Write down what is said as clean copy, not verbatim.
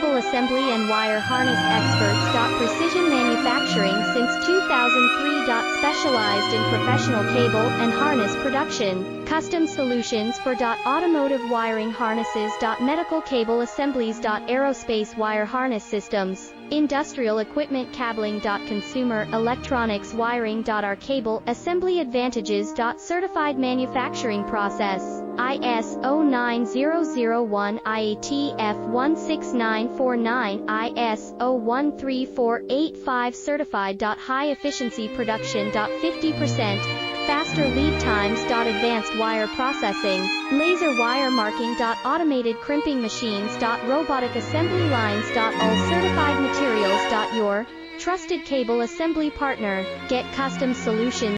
cable assembly and wire harness experts. Precision manufacturing since 2003. Specialized in professional cable and harness production. Custom solutions for automotive wiring harnesses. Medical cable assemblies. Aerospace wire harness systems. Industrial equipment cabling. Consumer electronics wiring. Our cable assembly advantages. Certified manufacturing process. ISO 9001, IATF 16949, ISO 13485 certified. High efficiency production. 50% faster lead times. Advanced wire processing, laser wire marking. Automated crimping machines. Robotic assembly lines. All certified materials. Your trusted cable assembly partner. Get custom solutions.